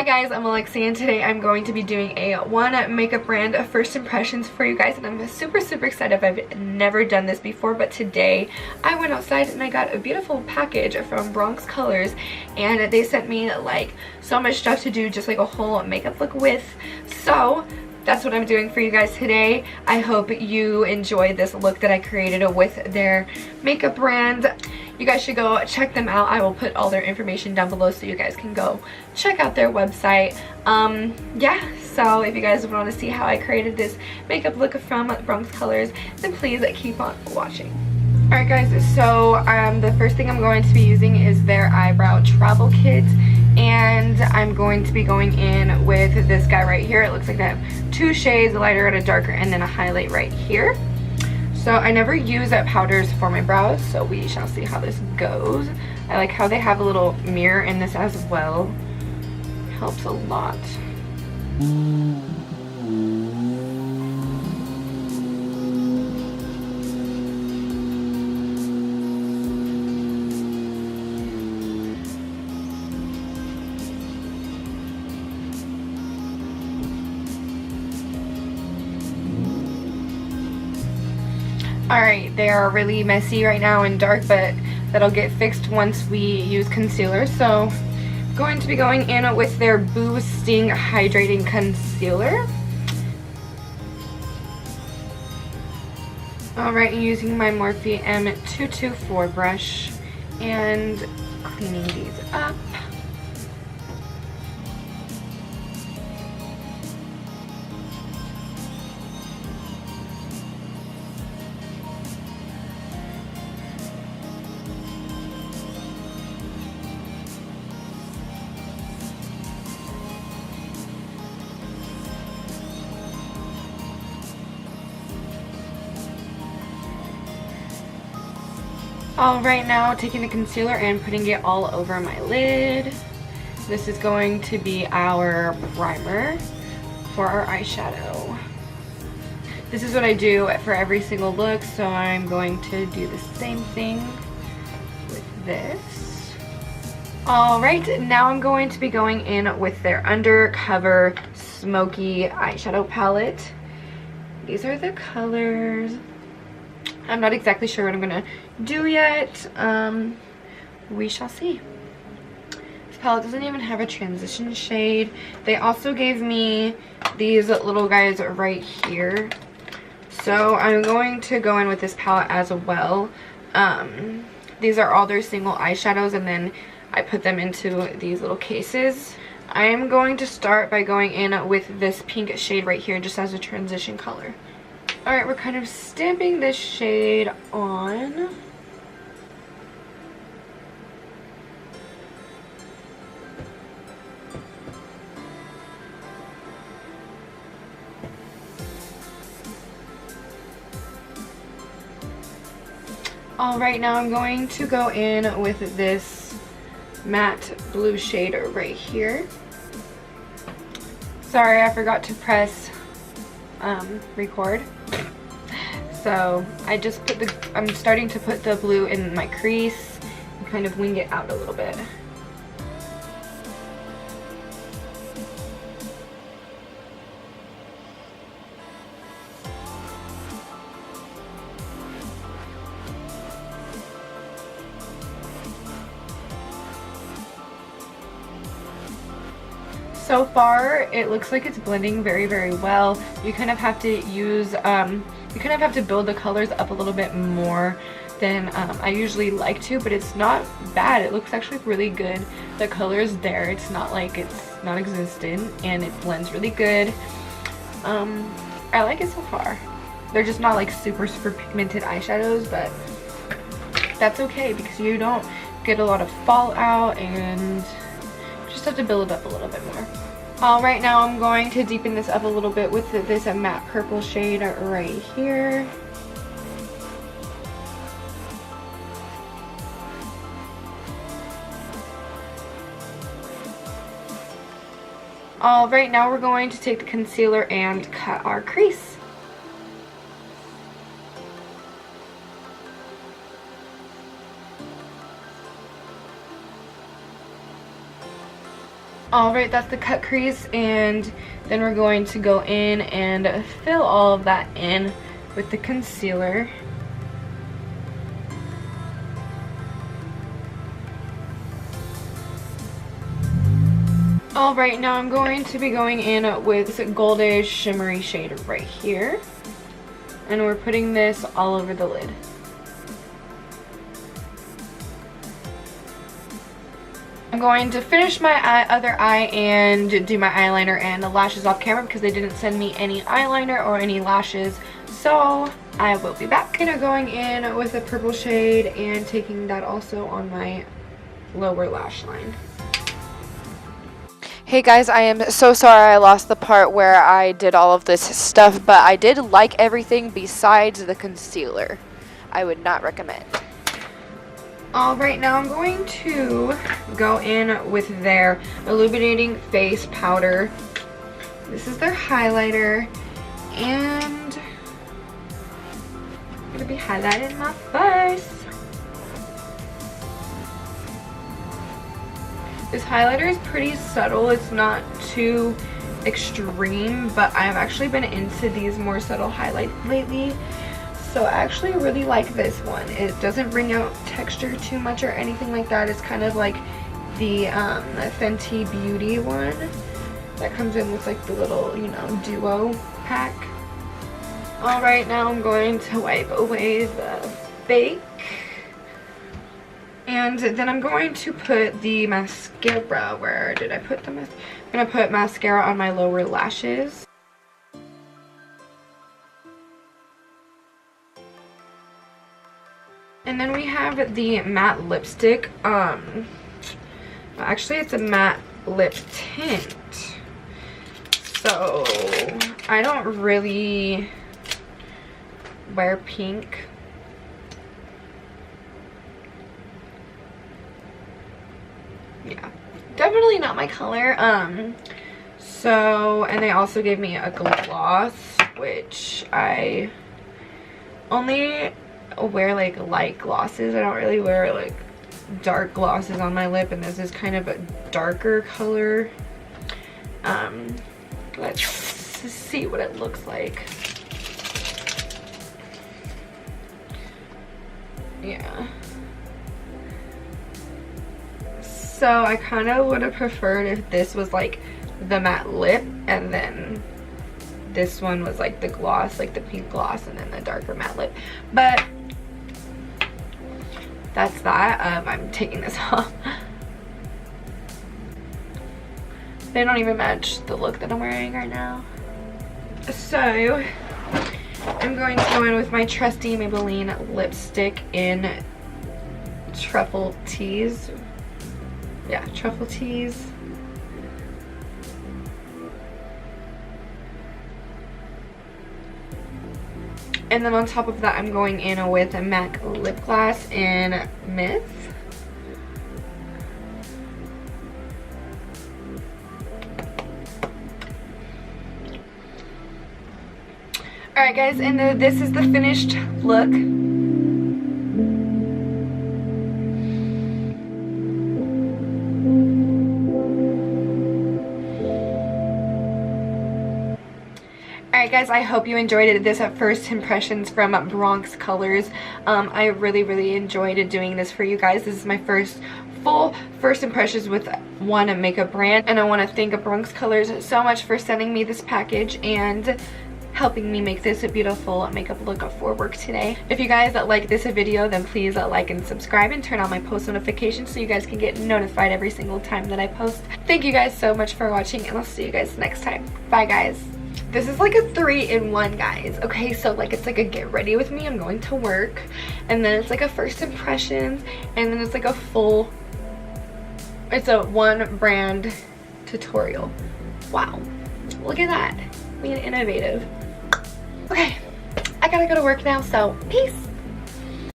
guys, I'm Alexia, and today I'm going to be doing a one makeup brand of first impressions for you guys, and I'm super excited. I've never done this before, but today I went outside and I got a beautiful package from Bronx Colors, and they sent me like so much stuff to do, just like a whole makeup look with. So that's what I'm doing for you guys today. I hope you enjoy this look that I created with their makeup brand. You guys should go check them out. I will put all their information down below so you guys can go check out their website. Yeah, so if you guys want to see how I created this makeup look from Bronx Colors, then please keep on watching. Alright guys, so the first thing I'm going to be using is their eyebrow travel kit, and I'm going to be going in with this guy right here. It looks like they have two shades, a lighter and a darker, and then a highlight right here. So I never use powders for my brows, so we shall see how this goes. I like how they have a little mirror in this as well. Helps a lot. Alright, they are really messy right now and dark, but that'll get fixed once we use concealer. So I'm going to be going in with their Boosting Hydrating Concealer. Alright, using my Morphe M224 brush and cleaning these up. Alright, now taking the concealer and putting it all over my lid. This is going to be our primer for our eyeshadow. This is what I do for every single look, so I'm going to do the same thing with this. Alright, now I'm going to be going in with their Undercover Smoky Eyeshadow Palette. These are the colors. I'm not exactly sure what I'm gonna do yet. We shall see. This palette doesn't even have a transition shade. They also gave me these little guys right here. So I'm going to go in with this palette as well. These are all their single eyeshadows, and then I put them into these little cases. I am going to start by going in with this pink shade right here, just as a transition color. Alright, we're kind of stamping this shade on. Alright, now I'm going to go in with this matte blue shade right here. Sorry, I forgot to press record. So I just I'm starting to put the blue in my crease and kind of wing it out a little bit. So far, it looks like it's blending very well. You kind of have to use, you kind of have to build the colors up a little bit more than I usually like to, but it's not bad. It looks actually really good. The color is there. It's not like it's non-existent, and it blends really good. I like it so far. They're just not like super pigmented eyeshadows, but that's okay because you don't get a lot of fallout, and just have to build it up a little bit more. Alright, now I'm going to deepen this up a little bit with this matte purple shade right here. Alright, now we're going to take the concealer and cut our crease. Alright, that's the cut crease, and then we're going to go in and fill all of that in with the concealer. Alright, now I'm going to be going in with this goldish shimmery shade right here. And we're putting this all over the lid. I'm going to finish my other eye and do my eyeliner and the lashes off camera because they didn't send me any eyeliner or any lashes. So I will be back. I'm going in with a purple shade and taking that also on my lower lash line. Hey guys, I am so sorry I lost the part where I did all of this stuff, but I did like everything besides the concealer. I would not recommend. Alright, now I'm going to go in with their illuminating face powder. This is their highlighter, and I'm going to be highlighting my face. This highlighter is pretty subtle. It's not too extreme, but I've actually been into these more subtle highlights lately. So I actually really like this one. It doesn't bring out texture too much or anything like that. It's kind of like the Fenty Beauty one that comes in with like the little, you know, duo pack. Alright, now I'm going to wipe away the fake. And then I'm going to put the mascara. Where did I put the mascara? I'm going to put mascara on my lower lashes. And then we have the matte lipstick. Actually it's a matte lip tint. So I don't really wear pink. Yeah, definitely not my color. And they also gave me a gloss, which I only wear like light glosses. I don't really wear like dark glosses on my lip, and this is kind of a darker color. Let's see what it looks like. Yeah. So I kind of would have preferred if this was like the matte lip and then this one was like the gloss, like the pink gloss, and then the darker matte lip. But that's that. I'm taking this off. They don't even match the look that I'm wearing right now. So I'm going to go in with my trusty Maybelline lipstick in Truffle Tease. Yeah, Truffle Tease. And then on top of that, I'm going in with a MAC lip gloss in Myth. Alright guys, and this is the finished look. Alright guys, I hope you enjoyed this first impressions from Bronx Colors. I really enjoyed doing this for you guys. This is my full first impressions with one makeup brand, and I want to thank Bronx Colors so much for sending me this package and helping me make this a beautiful makeup look for work today. If you guys like this video, then please like and subscribe and turn on my post notifications so you guys can get notified every single time that I post. Thank you guys so much for watching, and I'll see you guys next time. Bye guys. This is like a 3-in-1, guys. Okay, so like it's like a get ready with me, I'm going to work, and then it's like a first impressions, and then it's like a full, it's a one brand tutorial. Wow, look at that, being innovative. Okay, I gotta go to work now, so peace.